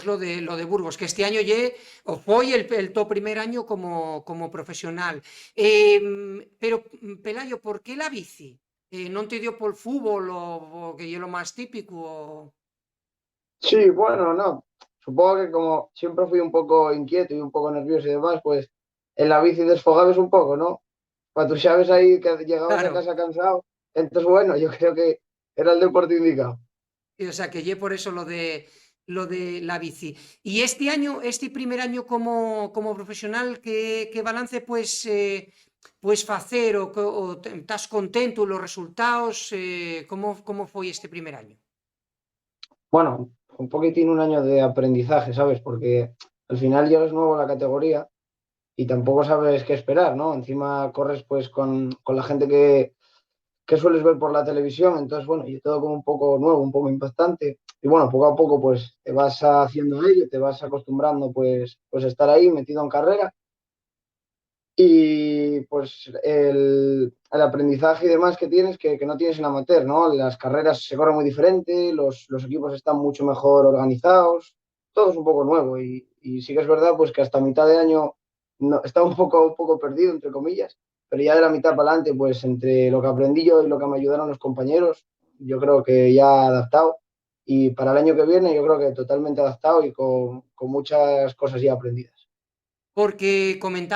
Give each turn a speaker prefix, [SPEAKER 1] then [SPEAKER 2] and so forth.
[SPEAKER 1] lo de Burgos, que este año o foi el to primer año como profesional. Pero, Pelayo, ¿por qué la bici? ¿Non te dio por fútbol o que es lo más típico?
[SPEAKER 2] Sí, bueno, no. Supongo que como siempre fui un poco inquieto y un poco nervioso y demás, pues en la bici desfogabas un poco, ¿no? Cuando tú sabes ahí que llegabas a
[SPEAKER 1] Claro,
[SPEAKER 2] casa cansado. Entonces, bueno, yo creo que era el deporte indicado.
[SPEAKER 1] o sea, que lle por eso lo de la bici. Y este año, este primer año como profesional, ¿qué balance pues facer o estás contento los resultados? ¿Cómo foi este primer año?
[SPEAKER 2] Bueno, un poquitín un año de aprendizaje, ¿sabes? Porque al final llegas nuevo a la categoría y tampoco sabes qué esperar, ¿no? Encima corres pues con la gente que sueles ver por la televisión, entonces bueno, y todo como un poco nuevo, un poco impactante. Y bueno, poco a poco pues te vas haciendo ello, te vas acostumbrando pues a estar ahí metido en carrera y pues el aprendizaje y demás que tienes que no tienes en amateur, ¿no? Las carreras se corren muy diferente, los equipos están mucho mejor organizados, todo es un poco nuevo y sí que es verdad pues que hasta mitad de año no, está un poco perdido, entre comillas, pero ya de la mitad para adelante, pues entre lo que aprendí yo y lo que me ayudaron los compañeros, yo creo que ya adaptado y para el año que viene yo creo que totalmente adaptado y con muchas cosas ya aprendidas.
[SPEAKER 1] Porque comentaba